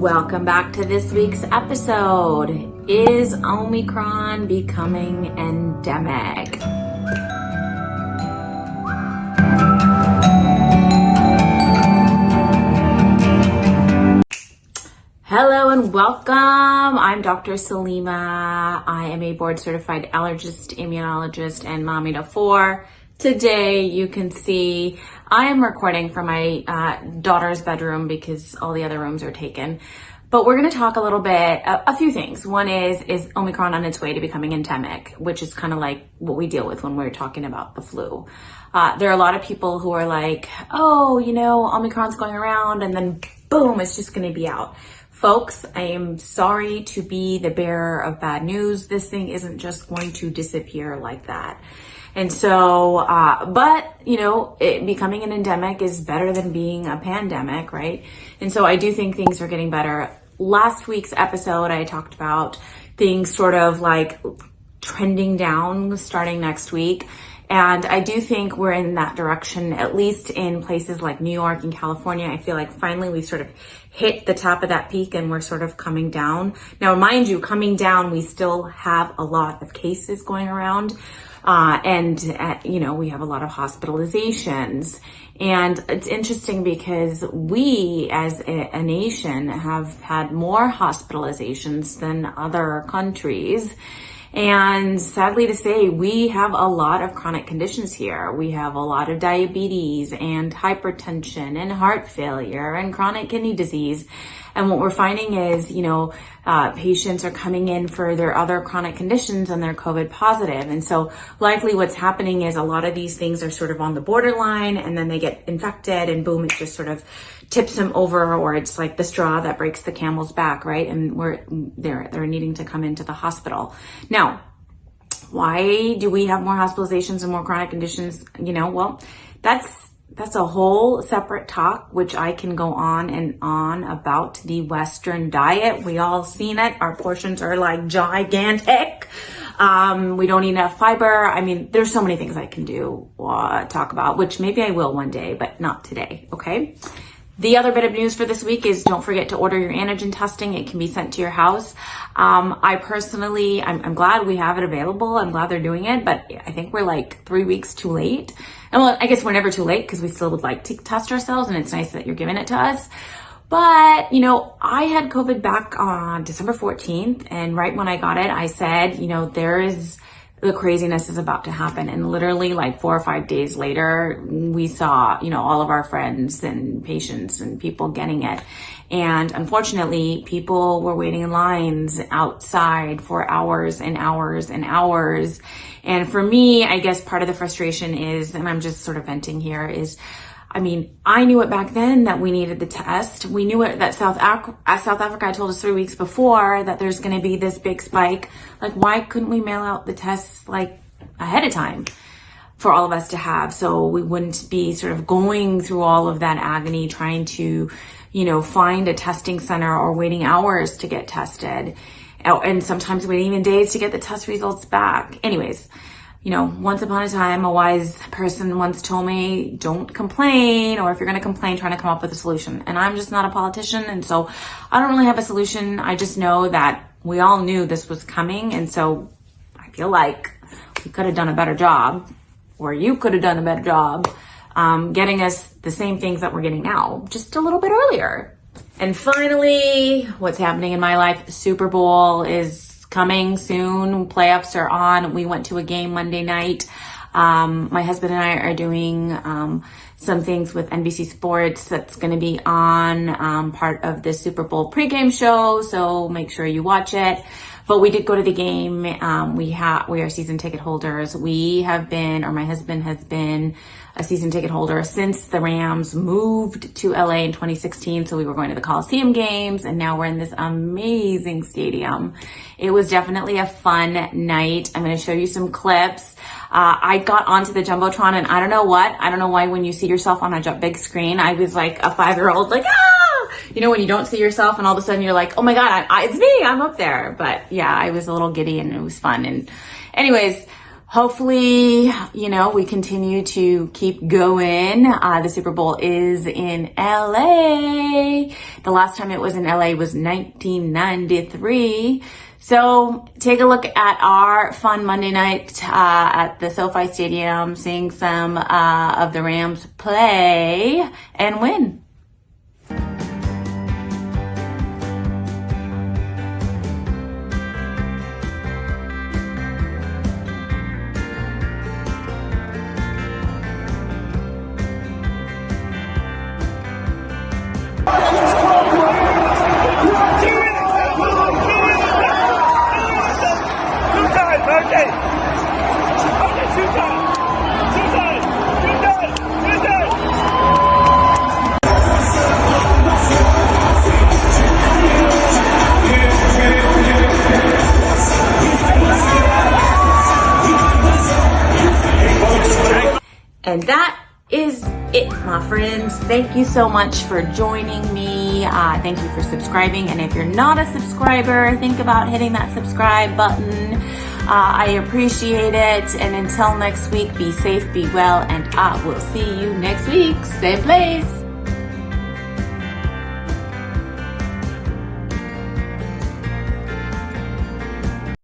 Welcome back to this week's episode. Is Omicron becoming endemic? Hello and welcome. I'm Dr. Salima. I am a board certified allergist, immunologist, and mommy to four. Today you can see I am recording from my daughter's bedroom because all the other rooms are taken. But we're going to talk a little bit, a few things. One is Omicron on its way to becoming endemic, which is kind of like what we deal with when we're talking about the flu. There are a lot of people who are like, oh, Omicron's going around and then boom, it's just going to be out. Folks, I am sorry to be the bearer of bad news. This thing isn't just going to disappear like that. And so, it becoming an endemic is better than being a pandemic, right? And so I do think things are getting better. Last week's episode, I talked about things sort of like trending down starting next week. And I do think we're in that direction, at least in places like New York and California. I feel like finally we sort of hit the top of that peak and we're sort of coming down. Now, mind you, coming down, we still have a lot of cases going around. We have a lot of hospitalizations. And it's interesting because we as a nation have had more hospitalizations than other countries. And sadly to say, we have a lot of chronic conditions here. We have a lot of diabetes and hypertension and heart failure and chronic kidney disease. And what we're finding is, patients are coming in for their other chronic conditions and they're COVID positive. And so likely what's happening is a lot of these things are sort of on the borderline and then they get infected and boom, it just sort of tips them over, or it's like the straw that breaks the camel's back, right? And they're needing to come into the hospital. Now, why do we have more hospitalizations and more chronic conditions? That's a whole separate talk, which I can go on and on about the Western diet. We all seen it. Our portions are like gigantic. We don't eat enough fiber. I mean, there's so many things I can talk about, which maybe I will one day, but not today. Okay. The other bit of news for this week is don't forget to order your antigen testing. It can be sent to your house. I personally, I'm glad we have it available. I'm glad they're doing it, but I think we're like 3 weeks too late. And well, I guess we're never too late because we still would like to test ourselves and it's nice that you're giving it to us. But, I had COVID back on December 14th. And right when I got it, I said, the craziness is about to happen. And literally like 4 or 5 days later, we saw, all of our friends and patients and people getting it. And unfortunately, people were waiting in lines outside for hours and hours and hours. And for me, I guess part of the frustration is, and I'm just sort of venting here, is, I knew it back then that we needed the test. We knew it that South Africa told us 3 weeks before that there's going to be this big spike. Like, why couldn't we mail out the tests like ahead of time for all of us to have, so we wouldn't be sort of going through all of that agony trying to, find a testing center or waiting hours to get tested, and sometimes waiting even days to get the test results back. Anyways. Once upon a time, a wise person once told me, don't complain, or if you're going to complain, try to come up with a solution. And I'm just not a politician, and so I don't really have a solution. I just know that we all knew this was coming, and so I feel like we could have done a better job, or you could have done a better job, getting us the same things that we're getting now, just a little bit earlier. And finally, what's happening in my life, the Super Bowl is coming soon. Playoffs are on. We went to a game Monday night. My husband and I are doing some things with NBC Sports that's going to be on part of the Super Bowl pregame show. So make sure you watch it. But we did go to the game. We are season ticket holders. My husband has been a season ticket holder since the Rams moved to LA in 2016. So we were going to the Coliseum games, and now we're in this amazing stadium. It was definitely a fun night. I'm going to show you some clips. I got onto the Jumbotron, and I don't know why when you see yourself on a big screen, I was like a 5-year-old, like, when you don't see yourself and all of a sudden you're like, oh my God, it's me, I'm up there. But yeah, I was a little giddy and it was fun. And anyways, hopefully, we continue to keep going. The Super Bowl is in LA. The last time it was in LA was 1993. So take a look at our fun Monday night at the SoFi Stadium, seeing some of the Rams play and win. And that is it, my friends. Thank you so much for joining me. Thank you for subscribing. And if you're not a subscriber, think about hitting that subscribe button. I appreciate it. And until next week, be safe, be well, and I will see you next week. Same place.